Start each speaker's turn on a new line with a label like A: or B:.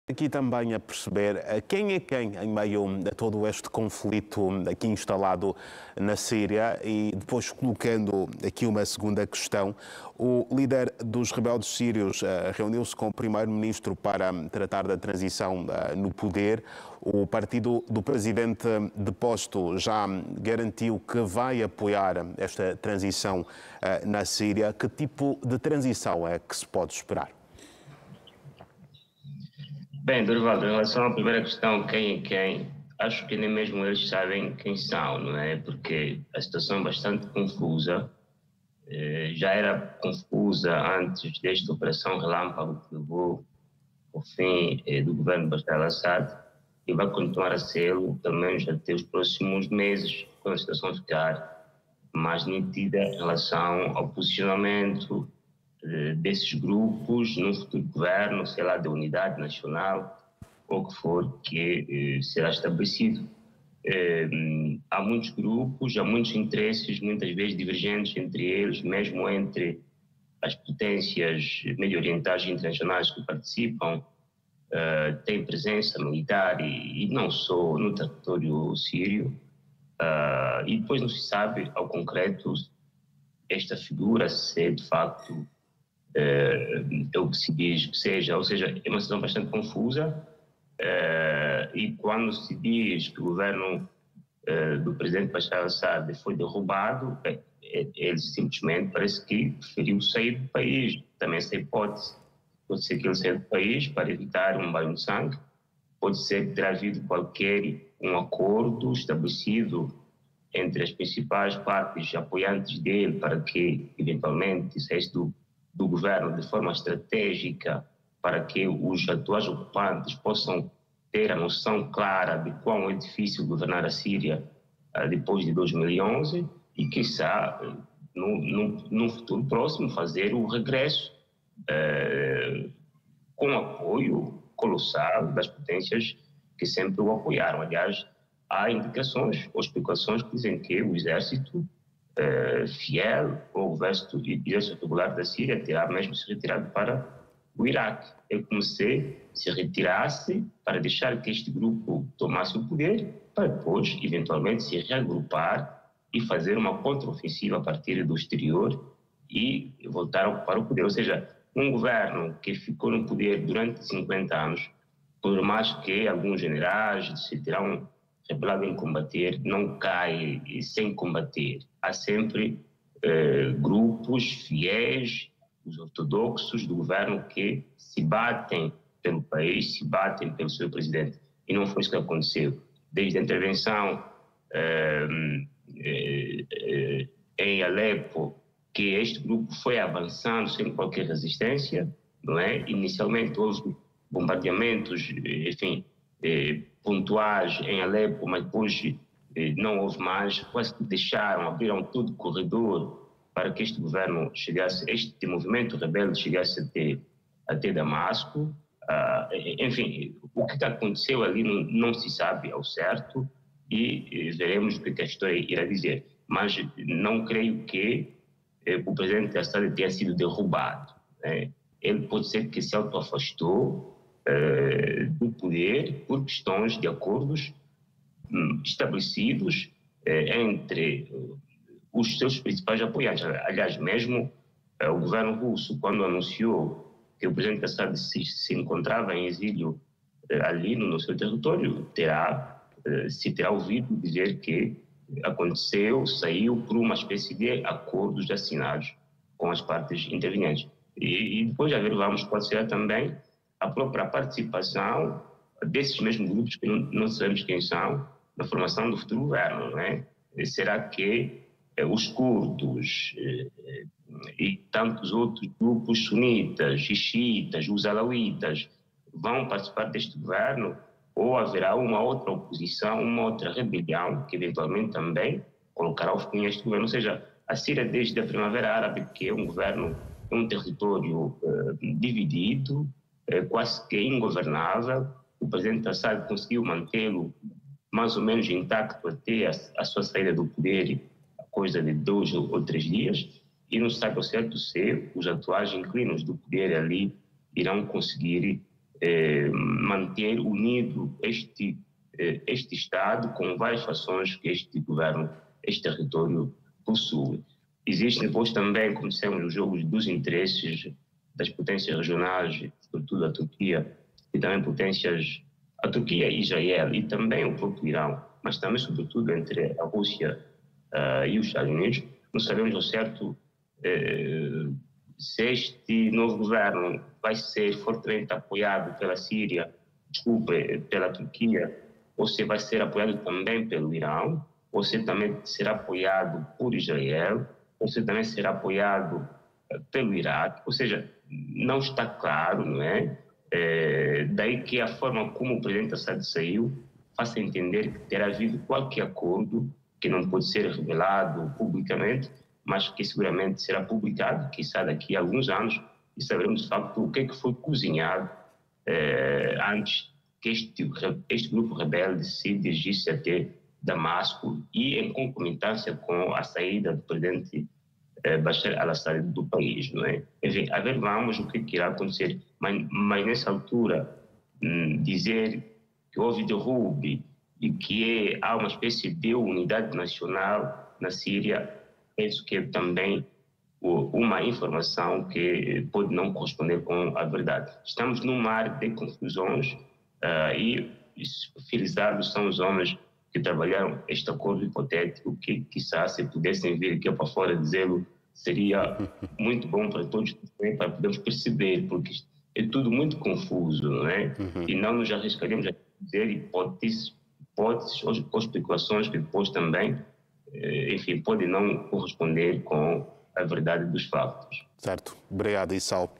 A: Aqui também a perceber quem é quem em meio a todo este conflito aqui instalado na Síria e depois colocando aqui uma segunda questão. O líder dos rebeldes sírios reuniu-se com o primeiro-ministro para tratar da transição no poder. O partido do presidente deposto já garantiu que vai apoiar esta transição na Síria. Que tipo de transição é que se pode esperar?
B: Bem, Dorival, em relação à primeira questão, quem é quem, acho que nem mesmo eles sabem quem são, não é? Porque a situação é bastante confusa. Já era confusa antes desta operação relâmpago que levou ao fim do governo de Bashar al-Assad e vai continuar a ser, pelo menos até os próximos meses, quando a situação ficar mais nítida em relação ao posicionamento desses grupos no futuro governo, sei lá, da unidade nacional, ou o que for que será estabelecido. Há muitos grupos, há muitos interesses, muitas vezes divergentes entre eles, mesmo entre as potências medio-orientais e internacionais que participam, têm presença militar e não só no território sírio, e depois não se sabe ao concreto esta figura se de facto é o que se diz que seja, ou seja, é uma situação bastante confusa, e quando se diz que o governo do presidente Bashar al-Assad foi derrubado, ele simplesmente parece que preferiu sair do país. Também essa hipótese, pode ser que ele saia do país para evitar um banho de sangue, pode ser que terá havido qualquer um acordo estabelecido entre as principais partes apoiantes dele para que eventualmente saísse do governo de forma estratégica para que os atuais ocupantes possam ter a noção clara de quão é difícil governar a Síria depois de 2011 e, quiçá, num futuro próximo, fazer o regresso com apoio colossal das potências que sempre o apoiaram. Aliás, há indicações ou especulações que dizem que o exército fiel ao exército regular da Síria terá mesmo se retirado para o Iraque. É como se retirasse para deixar que este grupo tomasse o poder, para depois, eventualmente, se reagrupar e fazer uma contraofensiva a partir do exterior e voltar a ocupar o poder. Ou seja, um governo que ficou no poder durante 50 anos, por mais que alguns generais se terão rebelado em combater, não cai sem combater. Há sempre grupos fiéis, os ortodoxos do governo, que se batem pelo país, se batem pelo seu presidente. E não foi isso que aconteceu. Desde a intervenção em Alepo, que este grupo foi avançando sem qualquer resistência, não é? Inicialmente houve bombardeamentos, enfim, pontuais em Alepo, mas depois não houve mais, quase que deixaram, abriram todo o corredor para que este governo chegasse, este movimento rebelde chegasse até Damasco. Enfim, o que aconteceu ali não se sabe ao certo e veremos o que a história irá dizer. Mas não creio que o presidente Assad tenha sido derrubado, né? Ele pode ser que se autoafastou do poder por questões de acordos estabelecidos entre os seus principais apoiantes. Aliás, mesmo o governo russo, quando anunciou que o presidente Assad se encontrava em exílio ali no seu território, se terá ouvido dizer que aconteceu, saiu por uma espécie de acordos assinados com as partes intervenientes. E depois já vamos pode ser também a própria participação desses mesmos grupos que não sabemos quem são, na formação do futuro governo, não é? Será que os curdos e tantos outros grupos sunitas e xiitas, os alauítas, vão participar deste governo? Ou haverá uma outra oposição, uma outra rebelião que eventualmente também colocará o fim a este governo? Ou seja, a Síria desde a Primavera Árabe, que é um governo, é um território dividido, quase que ingovernável. O presidente Assad conseguiu mantê-lo mais ou menos intacto até a sua saída do poder, coisa de 2 ou 3 dias, e não se sabe ao certo se os atuais inquilinos do poder ali irão conseguir manter unido este Estado com várias fações que este governo, este território possui. Existem depois também, como dissemos, os jogos dos interesses das potências regionais, sobretudo a Turquia, e também potências, a Turquia e Israel, e também o próprio Irão, mas também, sobretudo, entre a Rússia e os Estados Unidos. Não sabemos ao certo se este novo governo vai ser fortemente apoiado pela Síria, pela Turquia, ou se vai ser apoiado também pelo Irão, ou se também será apoiado por Israel, ou se também será apoiado pelo Iraque. Ou seja, não está claro, não é? Daí que a forma como o presidente Assad saiu faça entender que terá havido qualquer acordo que não pode ser revelado publicamente, mas que seguramente será publicado, quizá daqui a alguns anos, e saberemos de facto o que é que foi cozinhado antes que este grupo rebelde se dirigisse até Damasco e em concomitância com a saída do presidente Bashar al-Assad do país, não é? Enfim, a ver, vamos o que irá acontecer, mas nessa altura dizer que houve derrube e que há uma espécie de unidade nacional na Síria, penso que é também uma informação que pode não corresponder com a verdade. Estamos num mar de confusões e felizardos são os homens que trabalharam este acordo hipotético que, quiçá, se pudessem vir aqui para fora dizê-lo, seria muito bom para todos, para podermos perceber, porque é tudo muito confuso, não é? E não nos arriscaríamos a dizer hipóteses ou especulações que depois também, enfim, podem não corresponder com a verdade dos fatos.
A: Certo. Obrigado, Issal.